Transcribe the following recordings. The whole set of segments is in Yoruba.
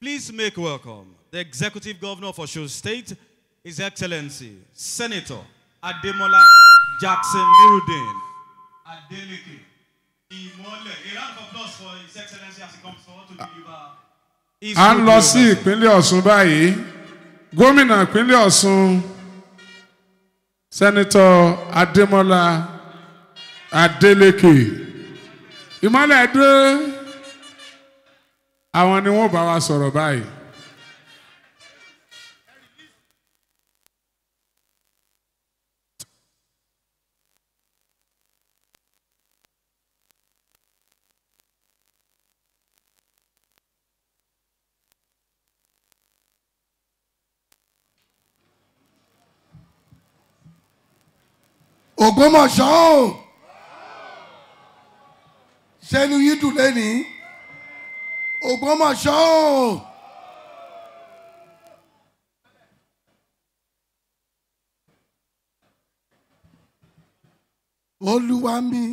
Please make welcome the Executive Governor of Osun State, His Excellency, Senator Ademola Jackson Nurudeen Adeleke. A round of applause for His Excellency as he comes forward to deliver his a ń lọ sí ìpínlẹ̀ Ọ̀ṣun báyìí. Gómìnà ìpínlẹ̀ Ọ̀ṣun, Senator Ademola Adeleke. Ìmọ́lẹ̀ dé. Àwọn ni wọ́n bá wa sọ̀rọ̀ báyìí. Ògbómọ̀ṣọ́ ṣẹ́nu yìí dùn lẹ́ni Ògbómọ̀ṣọ́ Olúwa mi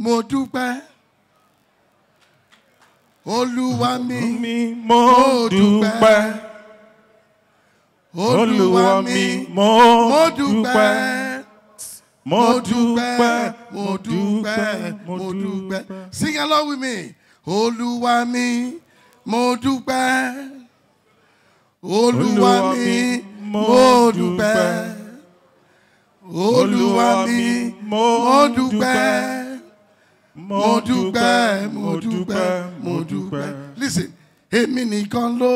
mo dúpẹ́ Olúwa mi mo dúpẹ́ Olúwa mi mo dúpẹ́. Mo dúpẹ́, mo dúpẹ́, mo dúpẹ́. Sing along with me. Olúwa mi, mo dúpẹ́. Olúwa mi, mo dúpẹ́. Olúwa mi, mo dúpẹ́. Mo dúpẹ́, mo dúpẹ́, mo dúpẹ́. Listen, èmi nìkan ló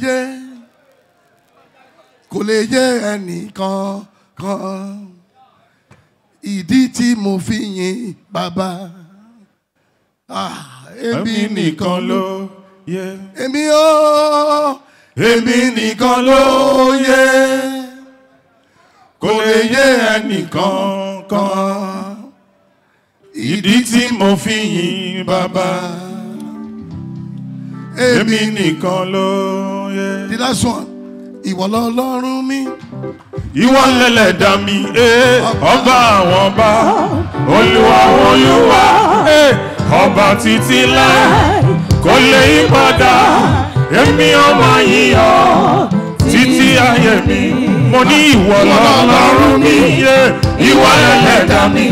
yẹ. Kò lè yé ẹnìkan kan. Ìdí tí mo fi yìn bàbá. Èmi nìkan ló yẹ. Èmi nìkan ló yẹ. Kò lè yé ẹnìkan kan. Ìdí tí mo fi yìn bàbá. Èmi nìkan ló yẹ. The last one. Ìwọ lọ́lọ́run mi. Ìwọ lẹ̀lẹ́dà mi, ọba àwọn ọba, Olúwa Olúwa, ọba títí láé, kò lè yí padà, èmi ọmọ yìí ọ́, títí ayé mi. Mo ní ìwọ lọ́lọ́run mi, ìwọ lẹ̀lẹ́dà mi,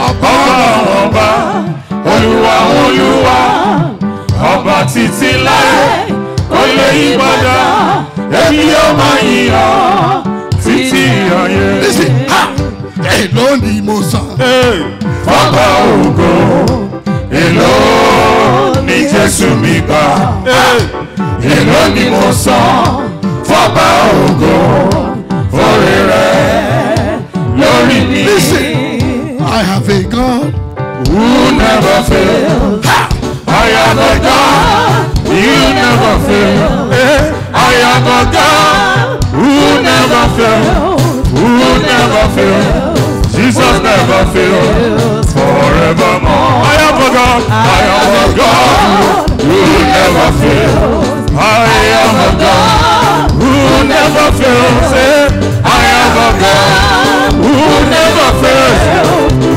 ọba àwọn ọba, Olúwa Olúwa, ọba títí láé, kò lè yí padà, èmi ọmọ yìí ọ́. Listen, èló ni mo san. Fọ́pọ̀ ògo, èló ni Jésù mi gbà. Èló ni mo san. Fọ́pọ̀ ògo, oore rẹ̀ lórí mi. Listen, I have a God who never fail. I have a God who never fail. I have a God who never fail. Who never fail? Jesus never fails forevermore. I have a God. I have a God who never fails. I have a God who never fails. I have a God who never fails.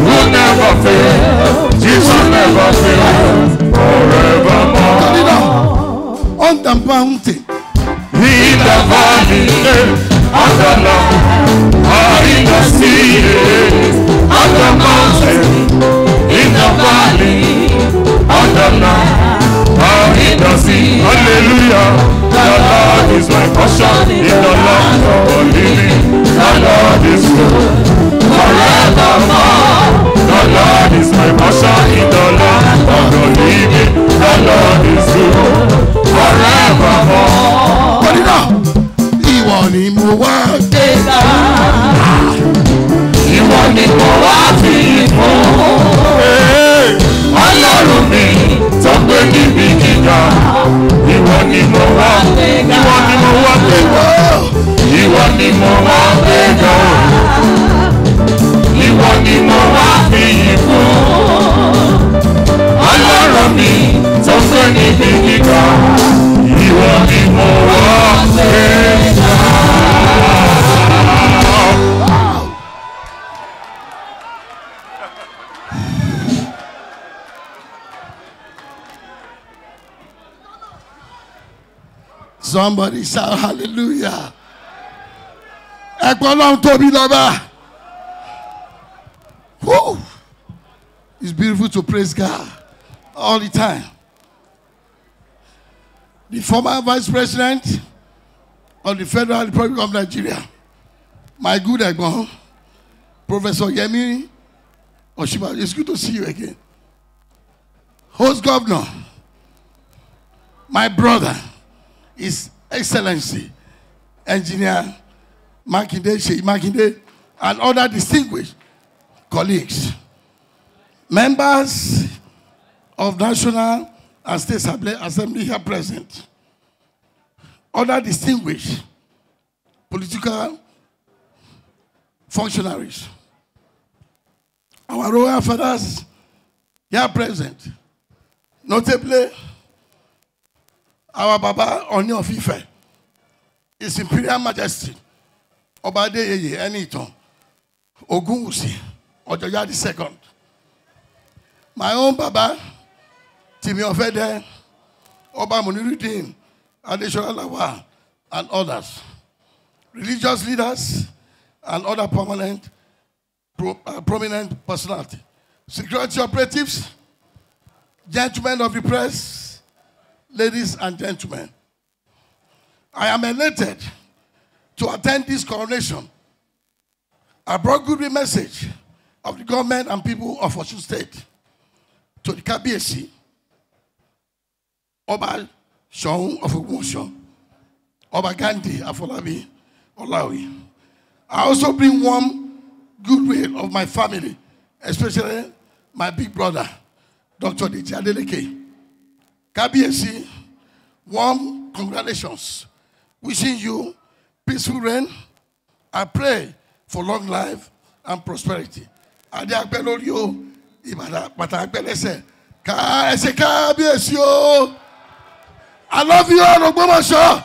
Who never fails. Jesus never fails forevermore. On the mountain, in the valley, on the land, in the sea, on the mountain, in the valley, on the land, in the sea. Hallelujah. The Lord is my portion in the land of the living. The Lord is good forevermore. The Lord is my portion in the land of the living. The Lord is good forevermore. Put it up. Ìwọ ni mo wá gbéga. Ìwọ ni mo wá fi fún. Ọlọ́run mi tó gbé níbi gíga. Ìwọ ni mo wá gbéga. Ìwọ ni mo wá gbéga. Ìwọ ni mo wá gbéga. Ìwọ ni mo wá fi fún. Ọlọ́run mi tó gbé níbi gíga. Ìwọ ni mo wá gbéga. Somebody shout hallelujah. Ekolong Tobi Loba. Woo! It's beautiful to praise God all the time. The former Vice President of the Federal Republic of Nigeria, my good Egbon, Professor Yemi Oshiba, it's good to see you again. Host Governor, my brother, His Excellency, Engineer Makinde, and other distinguished colleagues, members of National and State Assembly here present, other distinguished political functionaries, our royal fathers here present, notably our Baba Oni of Ife, His Imperial Majesty, Ọba Adeyeye Enitan Ogunwusi Ojoya II, my own Baba Timi Ofede, Ọba Muniruddin Adesola Lawal, and others, religious leaders and other prominent personalities, security operatives, gentlemen of the press, ladies and gentlemen. I am elated to attend this coronation. I brought good message of the government and people of Osun State to the Kabiyesi, Ọba Ṣọ̀ún of Ògbómọ̀ṣọ́, Ọba Ghandi Afọlábí Ọláoyè. I also bring warm goodwill of my family, especially my big brother, Dr. Adeleke. Kabiyesi, warm congratulations. Wishing you peaceful reign. I pray for long life and prosperity. Ade agbe lórí o, Ìbàdàn bàtà agbe lẹ́sẹ̀. Ká ẹsẹ̀ Kabiyesi o. I love you all, Ògbómọ̀ṣọ́.